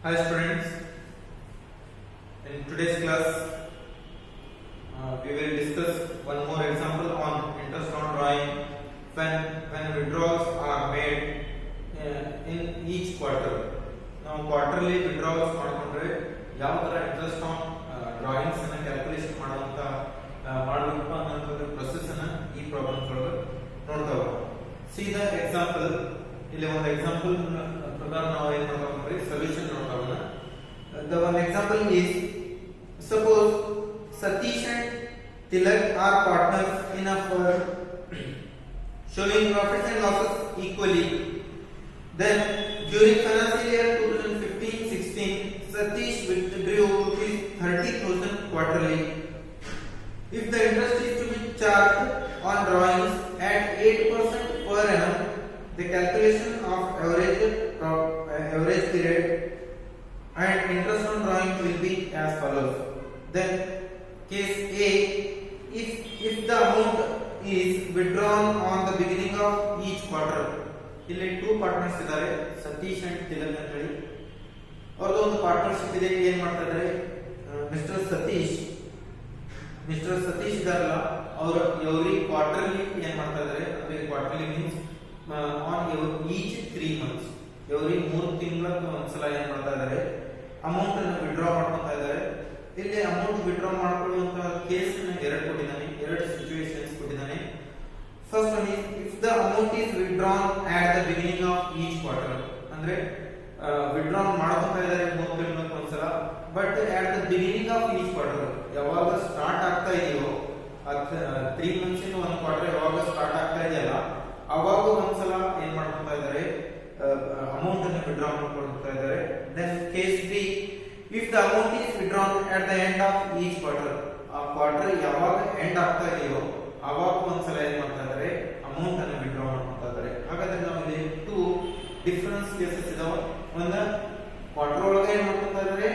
Hi students, in today's class we will discuss one more example on interest on drawing when withdrawals are made in each quarter. Now quarterly withdrawals ಮಾಡಿಕೊಂಡ್ರೆ ಯಾವ ತರ interest on drawings ಅನ್ನು calculation ಮಾಡುವಂತ ಮಾಡಬೇಕಪ್ಪ ಅನ್ನೋದ್ರ process ಅನ್ನು ಈ problems ಒಳಗೆ ನೋಡ್ತಾ ಹೋಗೋಣ. ಸಿ ದ ಎಕ್ಸಾಂಪಲ್, ಇಲ್ಲಿ ಒಂದು ಎಕ್ಸಾಂಪಲ್ ಪ್ರಕಾರ ನಾವು ಏನು ಮಾಡ್ತಾ ಹೋಗ್ರಿ ಸೊಲ್ಯೂಷನ್ ನೋಡ್ತಾ ಹೋಗೋಣ. The one example is, suppose Satish and Tilak are partners in a firm showing profits and losses equally. Then during financial year 2015-16, Satish withdrew ₹30,000 quarterly. If the interest is to be charged on drawings at 8% per annum, the calculation of average period and interest on drawing will be as follows. Then case A, if the amount is withdrawn on the beginning of each quarter. ಇಲ್ಲಿ two partners ಇದ್ದಾರೆ, Satish and Tilak ಅಂತ ಹೇಳಿ. ಅವ್ರದ್ದು ಒಂದು partnership ಇದೆ. ಏನ್ ಮಾಡ್ತಾ ಇದ್ದಾರೆ, ಮಿಸ್ಟರ್ ಸತೀಶ್ ಇದಾರಲ್ಲ, ಅವರು ಎವ್ರಿ ಕ್ವಾರ್ಟರ್ಲಿ ಏನ್ ಮಾಡ್ತಾ ಇದ್ದಾರೆ ಅಂದ್ರೆ quarterly means on each 3 months, every 3 ತಿಂಗಳಿಗೆ ಒಂದ್ಸಲ ಏನ್ ಮಾಡ್ತಾ ಇದ್ದಾರೆ ಅಮೌಂಟ್ ಅನ್ನು ವಿಡ್ರಾ ಮಾಡ್ಕೊತಾ ಇದ್ದಾರೆ. ಇಲ್ಲಿ ಅಮೌಂಟ್ ವಿಡ್ರಾ ಮಾಡ್ಕೊಳ್ಳುವಂತ ಕೇಸ್ ಎರಡು ಕೊಟ್ಟಿದ್ದಾನೆ, ಎರಡು ಸಿಚುವೇಶನ್ಸ್ ಕೊಟ್ಟಿದ್ದಾನೆ. First one is if the amount is withdrawn at the beginning of each quarter, ಅಂದ್ರೆ ವಿಡ್ರಾ ಮಾಡ್ಕೊತಾ ಇದ್ದಾರೆ 3 ತಿಂಗಳಿಗೆ ಒಂದ್ಸಲ, but at the beginning of each quarter ಯಾವಾಗ ಸ್ಟಾರ್ಟ್ ಆಗ್ತಾ ಇದೆಯೋ 3 months ಇನ್ ಒಂದು ಕ್ವಾರ್ಟರ್ ಯಾವಾಗ ಸ್ಟಾರ್ಟ್ ಆಗ್ತಾ ಇದೆಯಲ್ಲ ಅವಾಗ ಒಂದ್ಸಲ ಏನ್ ಮಾಡ್ಕೊತಾ ಇದ್ದಾರೆ ಅಮೌಂಟ್ ಅನ್ನು ವಿಡ್ರಾ ಮಾಡ್ಕೊಳ್ತಾ ಇದ್ದಾರೆ. Then case B, if the amount is withdrawn at the end of each quarter, ಆ ಕ್ವಾರ್ಟರ್ ಯಾವಾಗ ಎಂಡ್ ಆಗ್ತಾ ಇದೆಯೋ ಅವಾಗ ಒಂದ್ಸಲ ಏನ್ ಮಾಡ್ತಾ ಇದ್ದಾರೆ ಅಮೌಂಟ್ ಅನ್ನು ವಿಡ್ರಾ ಮಾಡ್ಕೊಳ್ತಾ ಇದ್ದಾರೆ. ಹಾಗಾದ್ರೆ ನಾವು ಇಲ್ಲಿ 2 ಡಿಫರೆನ್ಸ್ ಕೇಸಸ್ ಇದಾವೆ. ಒಂದು ಕ್ವಾರ್ಟರ್ ಒಳಗೆ ಏನ್ ಮಾಡ್ಕೊಳ್ತಾ ಇದ್ದಾರೆ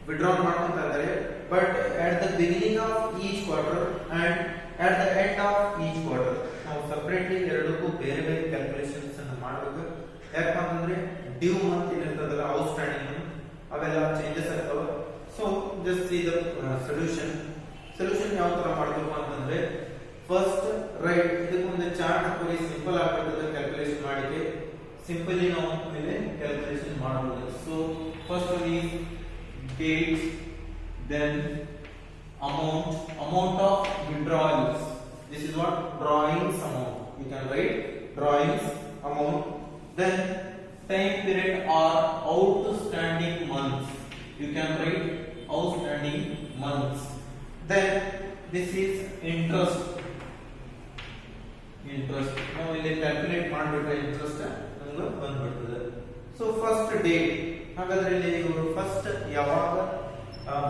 ವಿಡ್ರಾ ಮಾಡ್ಕೊಳ್ತಾ ಇದ್ದಾರೆ, but at the beginning of each quarter and at the end of each quarter ನಾವು ಸೆಪರೇಟ್ಲಿ ಎರಡಕ್ಕೂ ಬೇರೆ ಬೇರೆ ಕ್ಯಾಲ್ಕುಲೇಷನ್ಸ್ ಅನ್ನು ಮಾಡಬೇಕು. ಯಾಕಂದ್ರೆ ಡ್ಯೂ ಮಂತ್ ಇರ್ತದಲ್ಲ, ಔಟ್ಸ್ಟ್ಯಾಂಡಿಂಗ್ ಅವೆಲ್ಲ ಚೇಂಜಸ್ ಆಗ್ತವೆ. So just see the solution ಯಾವ ತರ ಮಾಡಬೇಕು ಅಂತಂದ್ರೆ, ಫಸ್ಟ್ ರೈಟ್ ಇದಕ್ಕೊಂದು ಚಾರ್ಟ್ ಹಾಕಿ ಸಿಂಪಲ್ ಆಗ್ತದೆ ಕ್ಯಾಲ್ಕುಲೇಷನ್ ಮಾಡಿಕೆ. ಸಿಂಪಲಿ ನಾವು ಮೇಲೆ ಕ್ಯಾಲ್ಕುಲೇಷನ್ ಮಾಡಬಹುದು. So first one is date, then amount of withdrawals. This is what drawings amount. You can write drawings amount. Then time period or outstanding months. You can write outstanding months. Then this is interest. Now ಇಲ್ಲಿ calculate ಮಾಡಿಬಿಟ್ರೆ interest ನಮಗೆ ಬಂದ್ಬಿಡ್ತದೆ. So first date, ಹಾಗಾದ್ರೆ ಇಲ್ಲಿ ಇವರು first ಯಾವಾಗ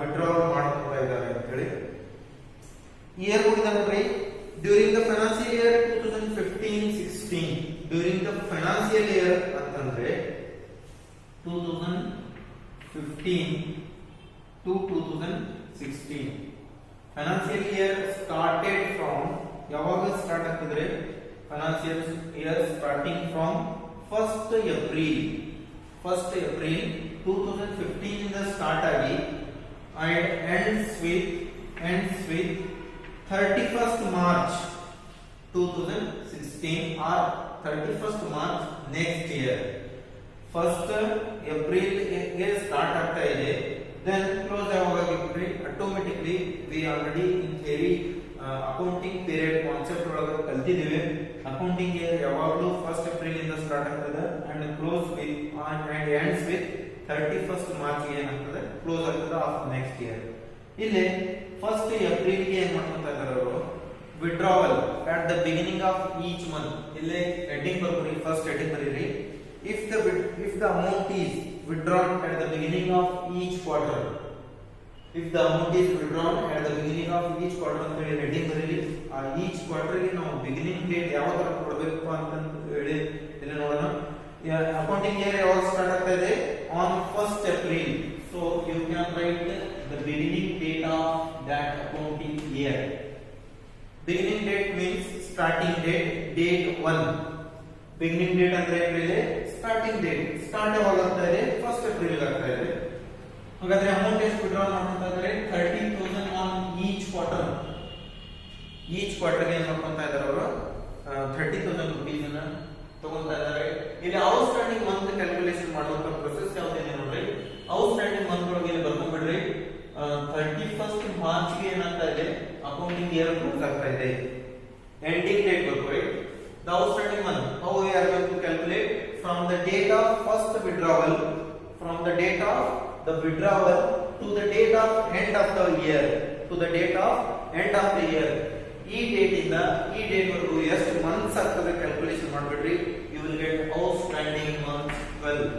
withdrawal ಮಾಡ್ಕೊಳ್ತಾ ಇದ್ದಾರೆ ಅಂತ ಹೇಳಿ ಇಯರ್ ಕೊಟ್ಟಿದ್ದಾರೆ ನೋಡ್ರಿ. During the financial year 2015-16, during the financial year ಅಂತಂದ್ರೆ 2015 to 2016. Financial year started from, ಯಾವಾಗ ಸ್ಟಾರ್ಟ್ ಆಗ್ತಿದ್ರೆ financial year starting from 1st April 2015 ಇಂದ ಸ್ಟಾರ್ಟ್ ಆಗಿ and ends with 31st March 2016 or 31st March next year. 1st April ಗೆ start ಆಗ್ತಾ ಇದೆ, then close ಯಾವಾಗ ಆಗಿಬಿಟ್ರಿ automatically we already in theory accounting period concept ಒಳಗೆ ಕಲ್ತಿದ್ದೀವಿ. ಅಕೌಂಟಿಂಗ್ ಇಯರ್ ಯಾವಾಗಲೂ 1st April ಇಂದ ಸ್ಟಾರ್ಟ್ ಆಗ್ತದೆ and close with and ends with 31st March ಏನಾಗ್ತದೆ ಕ್ಲೋಸ್ ಆಗ್ತದೆ ಆಫ್ ನೆಕ್ಸ್ಟ್ ಇಯರ್. ಇಲ್ಲಿ 1st April ಗೆ ಏನ್ ಮಾಡ್ಕೊತಾ ಇದ್ದಾರೆ ಅವರು withdrawal at the beginning of each month. ಇಲ್ಲಿ ಹೆಡ್ಡಿಂಗ್ ಬರ್ಕೊರಿ, ಫಸ್ಟ್ ಹೆಡ್ಡಿಂಗ್ ಬರೀರಿ. if the amount is withdrawn at the beginning of each quarter, if the amount is withdrawn at the beginning of each quarter ಅಂತ ಹೇಳಿ heading ಬರೀರಿ. ಆ each quarter ಗೆ ನಾವು beginning date ಯಾವ ತರ ಕೊಡಬೇಕು ಅಂತ ಹೇಳಿ ಇಲ್ಲಿ ನೋಡೋಣ. ಅಕೌಂಟಿಂಗ್ ಇಯರ್ ಯಾವಾಗ ಸ್ಟಾರ್ಟ್ ಆಗ್ತಾ ಇದೆ on 1st April. So you can write the beginning date of that accounting year. Beginning date means starting date, date 1. Beginning date ಅಂದ್ರೆ ಏನಿದೆ, ಸ್ಟಾರ್ಟಿಂಗ್ ಡೇಟ್. ಸ್ಟಾರ್ಟ್ ಯಾವಾಗ ಆಗ್ತಾ ಇದೆ, 1st April ಆಗ್ತಾ ಇದೆ. ಹಾಗಾದ್ರೆ ಅಮೌಂಟ್ ಎಷ್ಟು ವಿಡ್ರಾ ಮಾಡ್ಕೊಂತ ಇದ್ದಾರೆ 30,000 on each quarter. Each quarter ಏನು ಮಾಡ್ಕೊಂತ ಇದ್ದಾರೆ ಅವರು 30,000 rupees ಅನ್ನ ತಗೊಂತಾ ಇದ್ದಾರೆ. ಇಲ್ಲಿ ಔಟ್ಸ್ಟ್ಯಾಂಡಿಂಗ್ ಮಂತ್ ಕ್ಯಾಲ್ಕುಲೇಷನ್ ಮಾಡುವಂತ ಪ್ರೊಸೆಸ್ ಯಾವ್ದಿದೆ ನೋಡ್ರಿ. ಔಟ್ಸ್ಟ್ಯಾಂಡಿಂಗ್ ಮಂತ್ ಒಳಗೆ ಇಲ್ಲಿ ಬರ್ಕೊಂಡ್ಬಿಡ್ರಿ 31st ಮಾರ್ಚ್ ಗೆ ಏನಾಗ್ತಾ ಇದೆ ಅಕೌಂಟಿಂಗ್ ಇಯರ್ ಕ್ಲೋಸ್ ಆಗ್ತಾ ಇದೆ. ಎಂಡಿಂಗ್ ಡೇಟ್ ಬರ್ಕೊಳ್ಳಿ. The outstanding month, how we are going to calculate from the date of first withdrawal, from the date of the withdrawal to the date of end of the year, to the date of end of the year. ಈ date ಇಂದ ಈ date ವರೆಗೂ ಎಷ್ಟು months ಆಗ್ತದೆ calculation ಮಾಡ್ಬಿಡ್ರಿ. You will get outstanding months 12.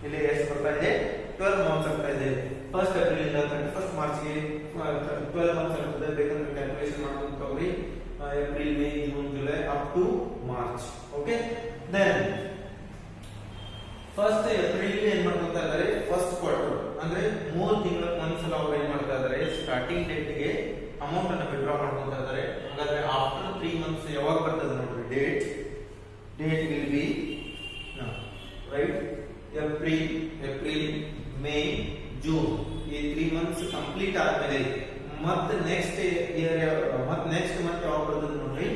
ಇಲ್ಲಿ ಎಷ್ಟು ಬರ್ತಾ ಇದೆ 12 ಮಂತ್ಸ್ ಆಗ್ತಾ ಇದೆ. 1st ಏಪ್ರಿಲ್ ಇಂದ 31st ಮಾರ್ಚ್ ಗೆ 12 ಮಂತ್ಸ್ ಆಗ್ತದೆ. ಬೇಕಂದ್ರೆ ಕ್ಯಾಲ್ಕುಲೇಷನ್ ಮಾಡ್ಕೊಂಡು ಹೋಗ್ರಿ. April, May, June, July up to March. Okay, then first April ಏನ್ ಮಾಡ್ತಾ ಇದ್ದಾರೆ ಫಸ್ಟ್ ಕ್ವಾರ್ಟರ್ ಅಂದ್ರೆ 3 ತಿಂಗಳ ಒಂದ್ಸಲ ಅವರು ಏನ್ ಮಾಡ್ತಾ ಇದ್ದಾರೆ ಸ್ಟಾರ್ಟಿಂಗ್ ಡೇಟ್ ಗೆ ಅಮೌಂಟ್ ಅನ್ನು ವಿಡ್ರಾ ಮಾಡ್ತಾ ಇದ್ದಾರೆ. ಹಾಗಾದ್ರೆ ಆಫ್ಟರ್ 3 ಮಂತ್ಸ್ ಯಾವಾಗ ಬರ್ತದೆ ನೋಡ್ರಿ date will be right April May June. ಈ 3 ಮಂತ್ಸ್ ಕಂಪ್ಲೀಟ್ ಆದ್ಮೇಲೆ ಮತ್ತೆ ನೆಕ್ಸ್ಟ್ ಇಯರ್ ಮತ್ತೆ ನೆಕ್ಸ್ಟ್ ಮಂತ್ ಯಾವಾಗ ಬರ್ತದೆ ನೋಡ್ರಿ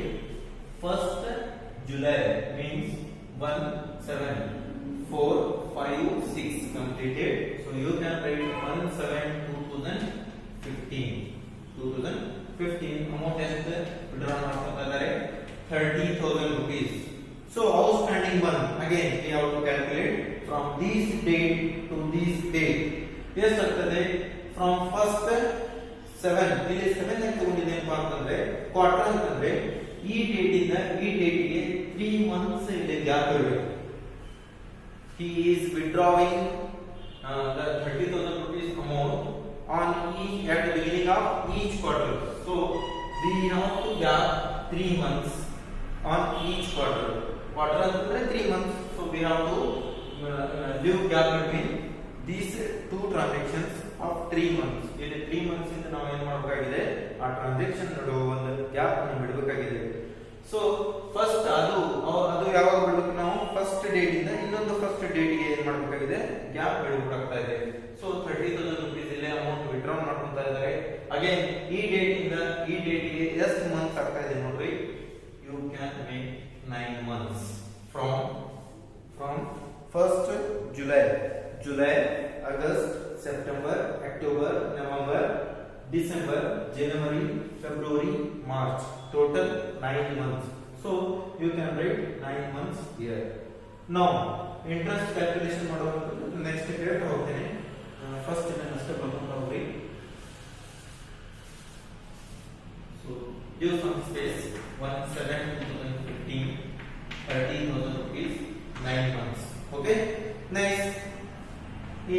1st July means 1 7 4 5 6 completed. So you can write 1/7/2015 amount ಎಷ್ಟು ವಿಡ್ರಾ ಮಾಡ್ತಾ ಇದ್ದಾರೆ 30,000 rupees. So outstanding one again we have to calculate from this date to this date. ಎಷ್ಟು ಆಗ್ತದೆ from 1st 7 ಇಲ್ಲಿ 7 ಅಂತ ತಗೊಂಡಿದ್ದೇನಪ್ಪ ಅಂತಂದ್ರೆ ಕ್ವಾರ್ಟರ್ ಅಂತಂದ್ರೆ ಈ ಡೇಟ್ ಇಂದ ಈ ಡೇಟ್ ಗೆ 3 ಮಂತ್ಸ್ ಇಲ್ಲಿ ಗ್ಯಾಪ್ ಇರಬೇಕು. He is withdrawing the 30,000 rupees amount on each at the beginning of each quarter. So we have to gap 3 months on each quarter. Quarter ಅಂತಂದ್ರೆ 3 months. So we have to leave gap between these two transactions of 3 months. ಇಲ್ಲಿ 3 months ಇಂದ ನಾವು ಏನು ಮಾಡಬೇಕಾಗಿದೆ ಆ transaction ನಡುವೆ ಒಂದು gap ಅನ್ನು ಬಿಡಬೇಕಾಗಿದೆ. ಸೊ ಫಸ್ಟ್ ಅದು ಯಾವಾಗ ಬಿಡಬೇಕು ನಾವು ಫಸ್ಟ್ ಡೇಟ್ ಇಂದ ಇನ್ನೊಂದು ಫಸ್ಟ್ ಡೇಟ್ ಗೆ ಏನು ಮಾಡಬೇಕಾಗಿದೆ ಗ್ಯಾಪ್ ಬಿಡಬೇಕಾಗ್ತಾ ಇದೆ. ಸೊ 30,000 rupees ಇಲ್ಲಿ ಅಮೌಂಟ್ ವಿಡ್ರಾ ಮಾಡ್ಕೊಂತಾ ಇದ್ದಾರೆ. ಅಗೇನ್ ಈ ಡೇಟ್ ಇಂದ ಈ ಡೇಟ್ ಗೆ ಎಷ್ಟು ಮಂತ್ಸ್ ಆಗ್ತಾ ಇದೆ ನೋಡ್ರಿ. You can make 9 months from 1st July, August, September, October, November, December, January, February, March. Total 9 months. So you can write 9 months here. Now interest calculation ಮಾಡೋದು next period ಹೋಗ್ತೇನೆ. First ನಾನು ಅಷ್ಟೇ ಬರ್ಕೊಂಡು ಹೋಗ್ರಿ. So use some space 1/7/2015 30,000 rupees 9 months. Okay, next ಈ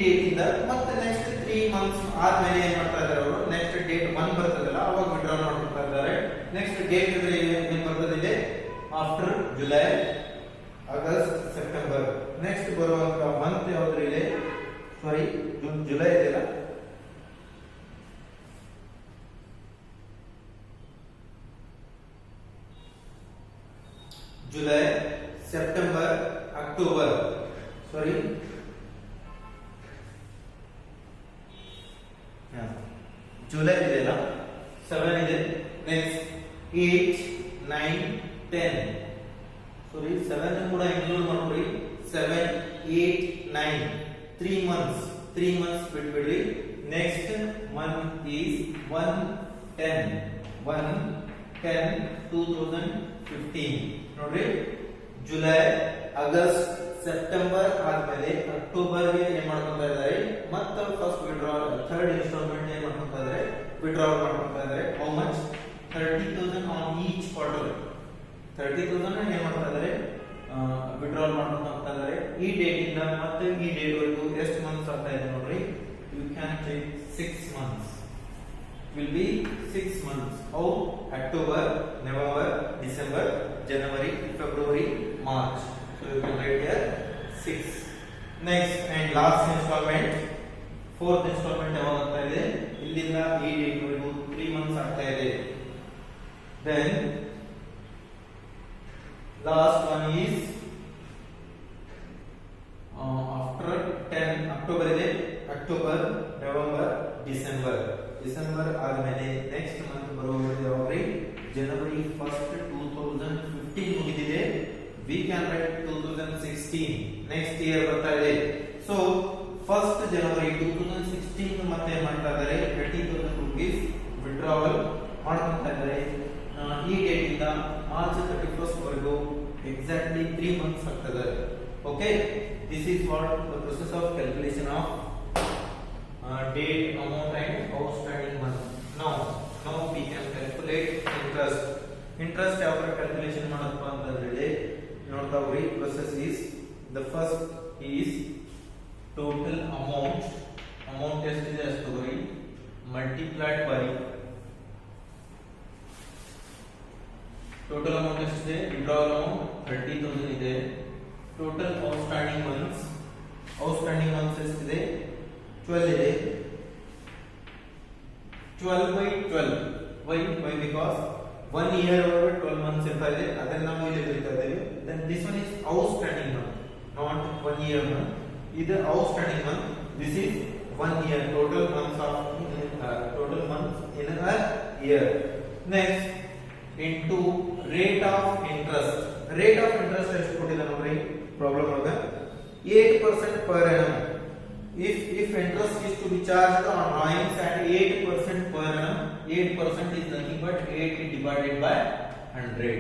date ಇಂದ ಮತ್ತೆ next 3 months ಆದ್ಮೇಲೆ ಏನ್ ಮಾಡ್ತಾ ಇದ್ದಾರೆ ಅವರು ನೆಕ್ಸ್ಟ್ ಡೇಟ್ 1 ಬರ್ತದಲ್ಲ ಅವಾಗ ವಿಡ್ರಾ ಮಾಡ್ತಾ ಇದ್ದಾರೆ. ನೆಕ್ಸ್ಟ್ ಡೇಟ್ ಅಂದ್ರೆ ಏನ್ ಬರ್ತದೆ ಇದೆ after July August September. Next ಬರುವಂತ ಮಂತ್ ಯಾವ್ದು ಇದೆ ಸಾರಿ ಜುಲೈ ಇದೆಯಲ್ಲ ಜುಲೈ ಸೆಪ್ಟೆಂಬರ್ ಅಕ್ಟೋಬರ್ ಸಾರಿ ಜುಲೈ ಇದೆಯಲ್ಲ 7 ಇದೆ. ನೆಕ್ಸ್ಟ್ 8 9 10 ಸಾರಿ 7 ಕೂಡ ಇನ್ಕ್ಲೂಡ್ ಮಾಡ್ಕೊಳ್ಳಿ. 7 8 9 3 ಮಂತ್ಸ್ ಬಿಟ್ಬಿಡ್ರಿ. ನೆಕ್ಸ್ಟ್ ಮಂತ್ ಈಸ್ 1/10/2015 ನೋಡ್ರಿ. ಜುಲೈ ಆಗಸ್ಟ್ ಸೆಪ್ಟೆಂಬರ್ ಆದ್ಮೇಲೆ ಅಕ್ಟೋಬರ್ ಗೆ ಏನ್ ಮಾಡ್ಕೊಂತಾ ಇದ್ದಾರೆ ಮತ್ತೆ ಫಸ್ಟ್ ವಿಡ್ರಾವಲ್ ಥರ್ಡ್ ಇನ್ಸ್ಟಾಲ್ಮೆಂಟ್ ಏನ್ ಮಾಡ್ಕೊಂತಾ ಇದ್ದಾರೆ ವಿಡ್ರಾವಲ್ ಮಾಡ್ಕೊಂತಾ ಇದ್ದಾರೆ. How much 30,000 on each quarter. 30,000 ಏನ್ ಮಾಡ್ತಾ ಇದ್ದಾರೆ ವಿಡ್ರಾವಲ್ ಮಾಡ್ಕೊಂತಾ ಹೋಗ್ತಾ ಇದ್ದಾರೆ. ಈ ಡೇಟ್ ಇಂದ ಮತ್ತೆ ಈ ಡೇಟ್ ವರೆಗೂ ಎಷ್ಟು ಮಂತ್ಸ್ ಆಗ್ತಾ ಇದೆ ನೋಡ್ರಿ. You can take 6 months will be 6 months. How? October, November, December, January, February, March. So you can write here 6. Next and last installment, fourth installment ಯಾವಾಗ ಆಗ್ತಾ ಇದೆ ಇಲ್ಲಿಂದ ಈ ಡೇಟ್ ವರೆಗೂ 3 months ಆಗ್ತಾ ಇದೆ. Then last one is after 10 October ಇದೆ, October, November, December ಆದ್ಮೇಲೆ ನೆಕ್ಸ್ಟ್ ಮಂತ್ ಬರುವುದು ಯಾವಾಗ್ರಿ? ಜನವರಿ 1st 2015 ಮುಗಿದಿದೆ. We can write 2016 next year ಬರ್ತಾ ಇದೆ. ಸೊ 1st ಜನವರಿ 2016 ಮತ್ತೆ ಮಾಡ್ತಾ ಇದ್ದಾರೆ 30,000 ರೂಪೀಸ್ ವಿಡ್ರಾವಲ್ ಮಾಡ್ತಾ ಇದ್ದಾರೆ. ಈ ಡೇಟ್ ಇಂದ ಮಾರ್ಚ್ 31st ವರೆಗೂ ಎಕ್ಸಾಕ್ಟ್ಲಿ 3 ಮಂತ್ಸ್ ಆಗ್ತದೆ. Okay, this is what the process of calculation of date, amount and outstanding month. Now we can calculate interest. Interest ಯಾವ ಕ್ಯಾಲ್ಕುಲೇಷನ್ ಮಾಡಪ್ಪ ಅಂತ ಹೇಳಿದ್ರೆ ನೋಡ್ತಾ ಹೋಗ್ರಿ. process is the first is total amount ಎಷ್ಟಿದೆ ಅಷ್ಟು ತಗೋರಿ multiplied by total amount ಎಷ್ಟಿದೆ, withdrawal amount 30,000 ಇದೆ. total outstanding months ಎಷ್ಟಿದೆ, 12 ಇದೆ. 12 by 12. Why? Because 1 year over 12 months ಇರ್ತಾ ಇದೆ, ಅದನ್ನ ನಾವು ಇಲ್ಲಿ ಬರೀತಾ ಇದ್ದೇವೆ. Then this one is outstanding month, not 1 year month. ಇದು outstanding month. This is 1 year total months in a year. Next, into rate of interest. Rate of interest ಎಷ್ಟು ಕೊಟ್ಟಿದ್ದಾರೆ ನೋಡ್ರಿ ಪ್ರಾಬ್ಲಮ್ ಒಳಗ 8% per annum. If interest is to be charged on drawings at 8% per annum, 8% is nothing but 8 divided by 100.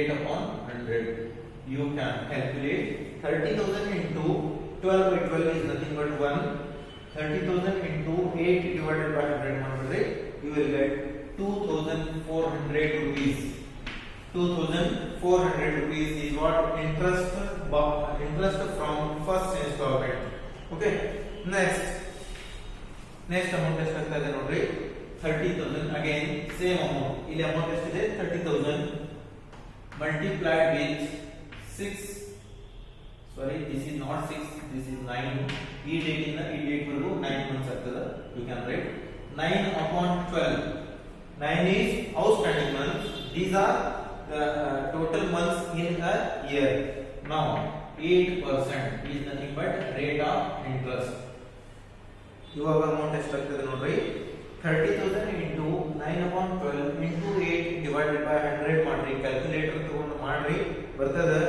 8 upon 100. You can calculate 30,000 into 12 by 12 is nothing but 1. 30,000 into 8 divided by 100 ಮಾಡಿದ್ರೆ you will get 2,400 rupees. 2,400 rupees is what interest from first installment. Okay. Next amount ಎಷ್ಟಾಗ್ತಾ ಇದೆ ನೋಡ್ರಿ 30,000. Again same amount. ಇಲ್ಲಿ amount ಎಷ್ಟಿದೆ 30,000 multiplied with 6. Sorry, this is not 6, this is 9. ಈ date ಇಂದ ಈ date ವರೆಗೂ 9 months ಆಗ್ತದೆ. You can write 9 upon 12. 9 is outstanding months. These are the total months in a year. Now 8% is nothing but rate of interest. ಇವಾಗ amount ಎಷ್ಟಾಗ್ತದೆ ನೋಡ್ರಿ 30,000 into 9 upon 12 into 8 divided by 100 ಮಾಡ್ರಿ. Calculator ತಗೊಂಡು ಮಾಡ್ರಿ, ಬರ್ತದೆ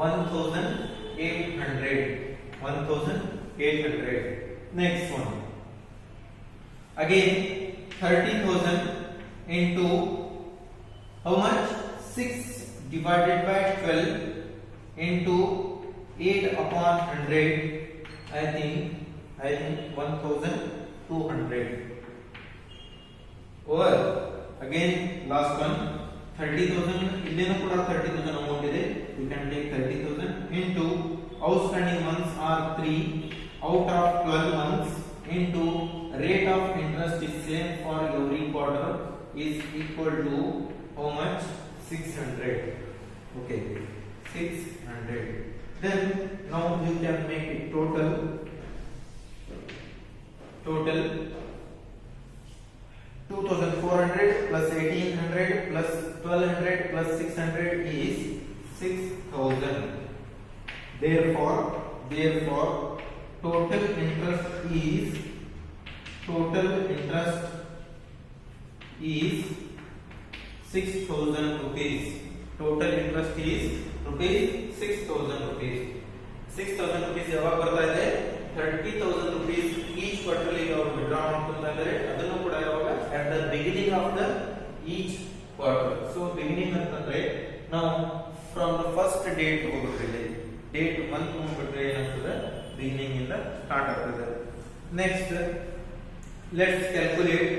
1,800. Next one, again 30,000 into how much 6 divided by 12 into 8 upon 100. I think 1,200. Or again last one 30,000. ಇಲ್ಲೇನೂ ಕೂಡ 30,000 amount ಇದೆ. You can take 30,000 into outstanding months are 3 out of 12 months into rate of interest is same for every quarter is equal to how much 600. Okay, 600. Then now you can make it total 2,400 plus 1,800 plus 1,200 plus 600 is 6,000. Therefore total interest is 6,000 rupees. Total interest is rupees 6,000 rupees. 6,000 rupees ಯಾವಾಗ ಬರ್ತಾ ಇದೆ 30,000 rupees each quarter ಗೆ ಅವರು withdraw ಮಾಡ್ಕೊಳ್ತಾ ಇದ್ದಾರೆ. ಅದನ್ನು ಕೂಡ ಯಾವಾಗ at the beginning of the each quarter. So beginning ಅಂತಂದ್ರೆ ನಾವು from the first date ಹೋಗ್ಬಿಟ್ರೆ ಡೇಟ್ ಮಂತ್ ಹೋಗ್ಬಿಟ್ರೆ ಏನಾಗ್ತದೆ beginning ಇಂದ ಸ್ಟಾರ್ಟ್ ಆಗ್ತದೆ. Next let's calculate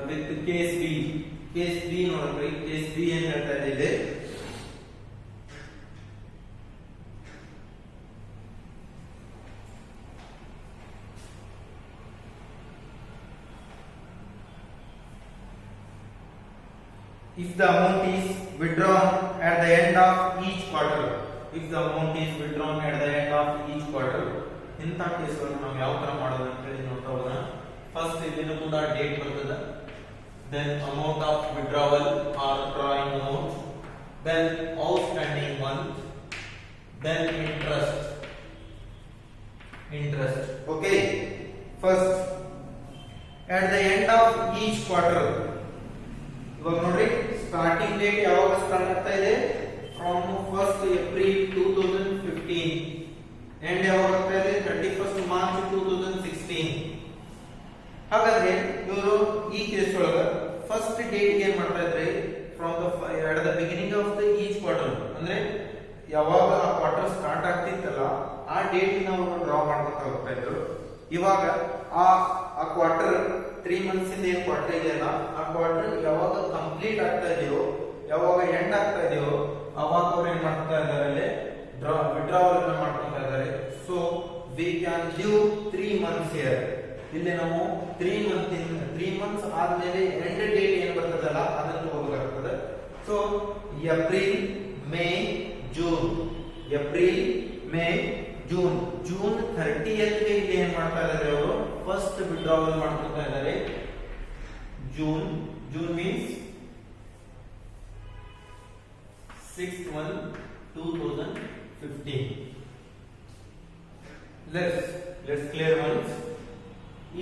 with case B. Case B ನೋಡ್ರಿ, case B ಏನ್ ಹೇಳ್ತಾ ಇದೆ if the amount is withdrawn at the end of each quarter. If the amount is withdrawn at the end of each quarter, ಇಂತ case ನಾವು ಯಾವ ತರ ಮಾಡೋದು ಅಂತ ಹೇಳಿ ನೋಡ್ತಾ ಹೋಗೋಣ. ಫಸ್ಟ್ ಇಲ್ಲಿನೂ ಕೂಡ ಡೇಟ್ ಬರ್ತದೆ, then amount of withdrawal or drawing amount, then outstanding month, then interest interest. Okay, first at the end of each quarter, ಇವಾಗ ನೋಡ್ರಿ ಸ್ಟಾರ್ಟಿಂಗ್ ಡೇಟ್ ಯಾವಾಗ ಸ್ಟಾರ್ಟ್ ಆಗ್ತಾ ಇದೆ ಫ್ರಮ್ 1st ಏಪ್ರಿಲ್ 2015 ಎಂಡ್ ಯಾವಾಗ ಆಗ್ತಾ ಇದೆ 31st ಮಾರ್ಚ್ 2016. ಹಾಗಾದ್ರೆ ಇವರು ಈ ಕೇಸ್ ಒಳಗ ಫಸ್ಟ್ ಡೇಟ್ ಏನ್ ಮಾಡ್ತಾ ಇದ್ರೆ from at the beginning of the each quarter, ಅಂದ್ರೆ ಯಾವಾಗ ಆ ಕ್ವಾರ್ಟರ್ ಸ್ಟಾರ್ಟ್ ಆಗ್ತಿತ್ತಲ್ಲ ಆ ಡೇಟ್ ನಾವು ಡ್ರಾ ಮಾಡ್ಕೊತಾ ಹೋಗ್ತಾ ಇದ್ರು. ಇವಾಗ ಆ ಕ್ವಾರ್ಟರ್ 3 ಮಂತ್ಸ್ ಇಂದ ಏನ್ ಕ್ವಾರ್ಟರ್ ಇದೆಯಲ್ಲ ಆ ಕ್ವಾರ್ಟರ್ ಯಾವಾಗ ಕಂಪ್ಲೀಟ್ ಆಗ್ತಾ ಇದೆಯೋ, ಯಾವಾಗ ಎಂಡ್ ಆಗ್ತಾ ಇದೆಯೋ ಅವಾಗ ಅವ್ರು ಏನ್ ಮಾಡ್ತಾ ಇದ್ದಾರೆ ಅಲ್ಲಿ ವಿಡ್ರಾವಲ್ ಅನ್ನ ಮಾಡ್ಕೊತಾ ಇದ್ದಾರೆ. So we can give 3 months here. ಇಲ್ಲಿ ನಾವು 3 ಮಂತ್ಸ್ ಆದ್ಮೇಲೆ ಎಂಡ್ ಡೇಟ್ ಏನ್ ಬರ್ತದಲ್ಲ ಅದನ್ನ ತಗೋಬೇಕಾಗ್ತದೆ. So April, May, June, April, May, June, June 30th ಗೆ ಇಲ್ಲಿ ಏನ್ ಮಾಡ್ತಾ ಇದ್ದಾರೆ ಅವರು ಫಸ್ಟ್ ವಿಡ್ರಾವಲ್ ಮಾಡ್ಕೊತಾ ಇದ್ದಾರೆ. June means 6/1/2015. let's clear once.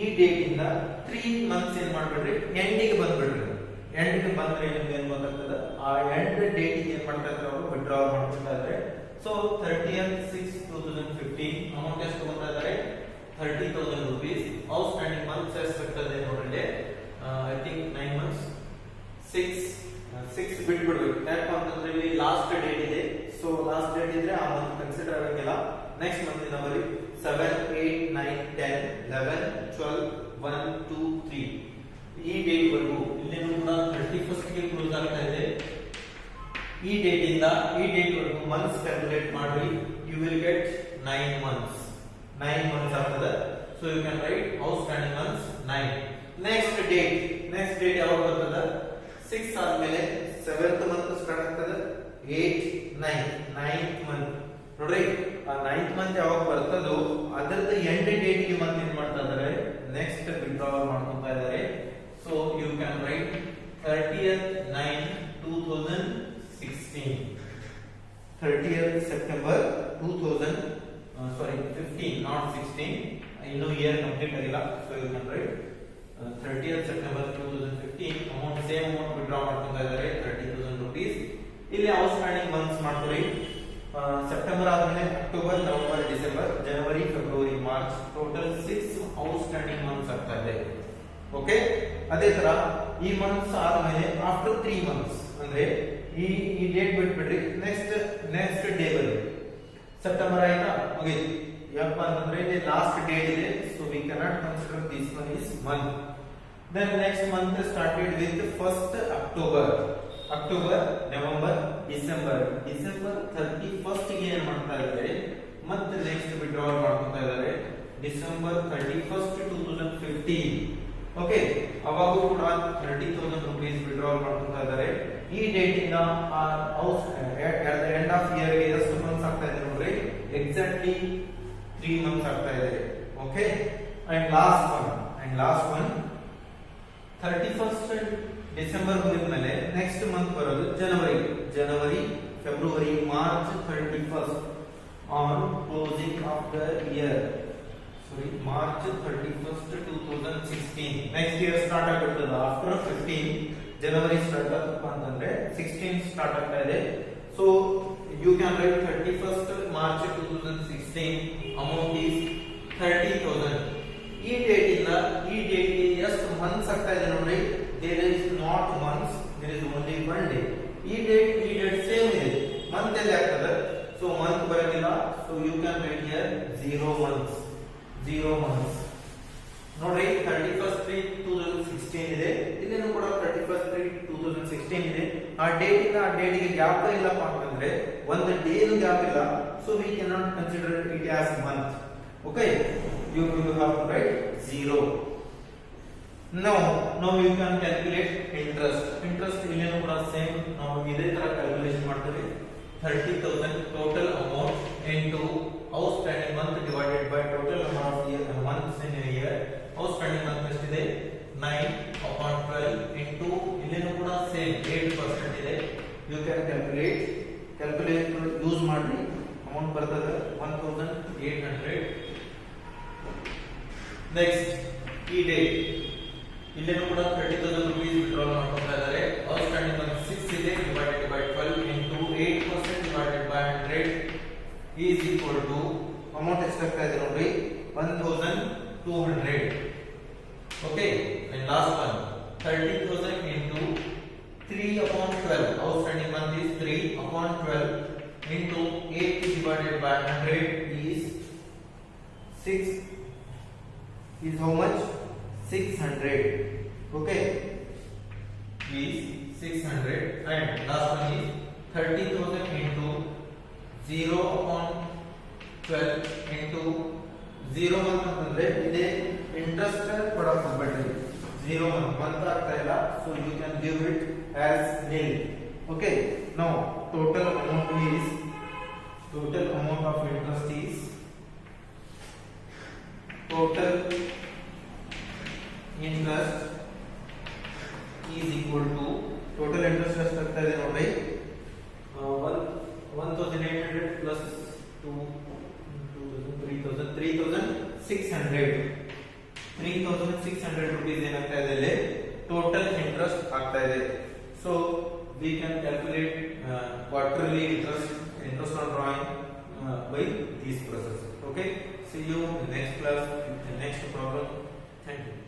ಈ ಡೇಟ್ ಇಂದ 3 ಮಂತ್ಸ್ ಏನ್ ಮಾಡ್ಬಿಡ್ರಿ ಎಂಡಿಗೆ ಬಂದ್ಬಿಡ್ರಿ. ಎಂಡ್ ಬಂದ್ರೆ ಏನ್ ಗೊತ್ತಾಗ್ತದ ಆ ಎಂಡ್ ಡೇಟ್ ಏನ್ ಮಾಡ್ತಾ ಇದ್ದಾರೆ ಅವರು ವಿಡ್ರಾವಲ್ ಮಾಡ್ಕೊತಾ ಇದ್ದಾರೆ. ಸೊ 30/6/2015 ಅಮೌಂಟ್ ಎಷ್ಟು ತಗೊಂತಾ ಇದ್ದಾರೆ 30,000 rupees. ಔಟ್ಸ್ಟ್ಯಾಂಡಿಂಗ್ ಮಂತ್ಸ್ ಎಷ್ಟಾಗ್ತದೆ ನೋಡ್ರಿ, ಐ ಥಿಂಕ್ 9 ಮಂತ್ಸ್, 6 ಬಿಟ್ಬಿಡ್ಬೇಕು. ಯಾಕೆ ಅಂತಂದ್ರೆ ಇಲ್ಲಿ ಲಾಸ್ಟ್ ಡೇಟ್ ಇದೆ. ಸೊ ಲಾಸ್ಟ್ ಡೇಟ್ ಇದ್ರೆ ಆ ಮಂತ್ ಕನ್ಸಿಡರ್ ಆಗಂಗಿಲ್ಲ. ನೆಕ್ಸ್ಟ್ ಮಂತ್ ನಮ್ಮಲ್ಲಿ 7, 8, 9, 10, 11, 12, 1, 2, 3 ಈ ಡೇಟ್ ವರೆಗೂ ಇಲ್ಲೇನು ಕೂಡ 31st ಗೆ ಕ್ಲೋಸ್ ಆಗ್ತಾ ಇದೆ. ಈ ಡೇಟ್ ಇಂದ ಈ ಡೇಟ್ ವರೆಗೂ ಮಂತ್ಸ್ ಕ್ಯಾಲ್ಕುಲೇಟ್ ಮಾಡಿ, ಯು ವಿಲ್ ಗೆಟ್ 9 ಮಂತ್ಸ್ ಆಗ್ತದೆ. So you can write outstanding months 9. Next date ಯಾವಾಗ ಬರ್ತದೆ 6 ಆದ್ಮೇಲೆ 7th ಮಂತ್ ಸ್ಟಾರ್ಟ್ ಆಗ್ತದೆ, 8, 9, 9th ಮಂತ್ ನೋಡ್ರಿ. ಆ 9th ಮಂತ್ ಯಾವಾಗ ಬರ್ತದೋ ಅದರದ ಎಂಡ್ ಡೇಟ್ ಗೆ ಮತ್ತೆ ಏನ್ ಮಾಡ್ತಾ ಇದ್ದಾರೆ ನೆಕ್ಸ್ಟ್ ವಿಡ್ರಾವಲ್ ಮಾಡ್ಕೊತಾ ಇದ್ದಾರೆ. So you can write 30/9/2016, 30th September 15, not 16. ಇನ್ನು ಇಯರ್ ಕಂಪ್ಲೀಟ್ ಆಗಿಲ್ಲ. So you can write 30th September 2015. Amount same amount withdraw ಮಾಡ್ಕೊತಾ ಇದ್ದಾರೆ 30,000 rupees. ಇಲ್ಲಿ ಔಟ್ಸ್ಟ್ಯಾಂಡಿಂಗ್ ಮಂತ್ಸ್ ಮಾಡ್ಕೊಳ್ಳಿ. ಸೆಪ್ಟೆಂಬರ್ ಆದ್ಮೇಲೆ ಅಕ್ಟೋಬರ್, ನವೆಂಬರ್, ಡಿಸೆಂಬರ್, ಜನವರಿ, February, March, total 6 outstanding months ಆಗ್ತಾ ಇದೆ. ಓಕೆ, ಅದೇ ತರ ಈ ಮಂತ್ಸ್ ಆದ್ಮೇಲೆ ಆಫ್ಟರ್ 3 ಮಂತ್ಸ್ ಅಂದ್ರೆ ಈ ಡೇಟ್ ಬಿಟ್ಬಿಡ್ರಿ. ನೆಕ್ಸ್ಟ್ ಡೇ ಬನ್ನಿ. ಸೆಪ್ಟೆಂಬರ್ ಆಯ್ತಾ, ಮುಗಿತು. ಯಾಕಪ್ಪ ಅಂತಂದ್ರೆ ಇಲ್ಲಿ ಲಾಸ್ಟ್ ಡೇಟ್ ಇದೆ. So we cannot consider this one is month. Then next month started with 1st October, November, December 31st ಗೆ ಏನ್ ಮಾಡ್ತಾ ಇದ್ದಾರೆ ಮತ್ತೆ ನೆಕ್ಸ್ಟ್ ವಿಡ್ರಾವಲ್ ಮಾಡ್ಕೊತಾ ಇದ್ದಾರೆ ಡಿಸೆಂಬರ್ 31st 2015. ಓಕೆ, ಅವಾಗೂ ಕೂಡ 30,000 rupees ವಿಡ್ರಾವಲ್ ಮಾಡ್ಕೊತಾ ಇದ್ದಾರೆ. ಈ ಡೇಟ್ ಇಂದ ಎಂಡ್ ಆಫ್ ಇಯರ್ ಗೆ ಎಷ್ಟು ಮಂತ್ಸ್ ಆಗ್ತಾ ಇದೆ ನೋಡ್ರಿ, ಎಕ್ಸಾಕ್ಟ್ಲಿ 3 ಮಂತ್ಸ್ ಆಗ್ತಾ ಇದೆ. Okay, and last one 31st December ಮುಗಿದ್ಮೇಲೆ ನೆಕ್ಸ್ಟ್ ಮಂತ್ ಬರೋದು ಜನವರಿ, February, March 31st on closing of the year. March 31st 2016. Next year start ಆಗಿರ್ತದೆ ಆಫ್ಟರ್ 15. ಜನವರಿ ಸ್ಟಾರ್ಟ್ ಆಗಪ್ಪ ಅಂತಂದ್ರೆ 16 ಸ್ಟಾರ್ಟ್ ಆಗ್ತಾ ಇದೆ. So you can write 31st March 2016. Amount is 30,000. ಈ ಡೇಟ್ ಇಂದ ಈ ಡೇಟ್ ಗೆ ಎಷ್ಟು ಮಂತ್ಸ್ ಆಗ್ತಾ ಇದೆ ನೋಡ್ರಿ, there is not months, there is only one day. ಈ ಡೇಟ್ ಸೇಮ್ ಇದೆ, ಮಂತ್ ಎಲ್ಲಿ ಆಗ್ತದೆ. ಸೊ ಮಂತ್ ಬರೋದಿಲ್ಲ. So you can write here 0 months ನೋಡ್ರಿ. 31/3/2016 ಇದೆ, ಇಲ್ಲೇನು ಕೂಡ 31/3/2016 ಇದೆ. ಆ ಡೇಟ್ ಇಂದ ಆ ಡೇಟ್ ಗೆ ಗ್ಯಾಪ್ ಇಲ್ಲಪ್ಪ ಅಂತಂದ್ರೆ ಒಂದು ಡೇ ಗ್ಯಾಪ್ ಇಲ್ಲ. So we cannot consider it as month. Okay, you have to write 0. Now you can calculate interest. ಇಲ್ಲೇನು ಕೂಡ ಸೇಮ್ ನಾವು ಇದೇ ತರ ಕ್ಯಾಲ್ಕುಲೇಷನ್ ಮಾಡ್ತೀವಿ. 30,000 total amount into outstanding month divided by total number of months in a year. Outstanding month ಎಷ್ಟಿದೆ 9/12 into ಇಲ್ಲೇನು ಕೂಡ same 8% ಇದೆ. You can calculate ಯೂಸ್ ಮಾಡಿ ಅಮೌಂಟ್ ಬರ್ತದೆ 1,800. ನೆಕ್ಸ್ಟ್ ಈ ಡೇಟ್ ಇಲ್ಲೇನೂ ಕೂಡ 30,000 rupees withdrawal ಮಾಡ್ಕೊಳ್ತಾ ಇದ್ದಾರೆ. ಔಟ್ಸ್ಟ್ಯಾಂಡಿಂಗ್ ಒಂದು 6 ಇದೆ divided by 12 into 8% divided by 100 is equal to amount ಎಷ್ಟಾಗ್ತಾ ಇದೆ ನೋಡಿ 1,200. Okay, and last one 30,000 into 3 upon 12. Outstanding month is 3 upon 12 into 8 divided by 100 is 6. Is how much? 600. Okay, is 600. And last one is 30,000 into 0 upon 12 into 0 month ಅಂತಂದ್ರೆ ಇದೆ interest ಕೊಡಕ್ ಹೋಗ್ಬೇಡ್ರಿ. 0 month ಆಗ್ತಾ ಇಲ್ಲ, so you can give it as nil. Okay, now total amount of interest is total interest is equal to total interest ಎಷ್ಟಾಗ್ತಾ ಇದೆ ನೋಡಿ 1,800 plus 3,600 rupees ಏನಾಗ್ತಾ ಇದೆ ಇಲ್ಲಿ ಟೋಟಲ್ ಇಂಟ್ರೆಸ್ಟ್ ಆಗ್ತಾ ಇದೆ. So we can calculate quarterly interest on drawing by this process. Okay, see you in the next class with the next problem. Thank you.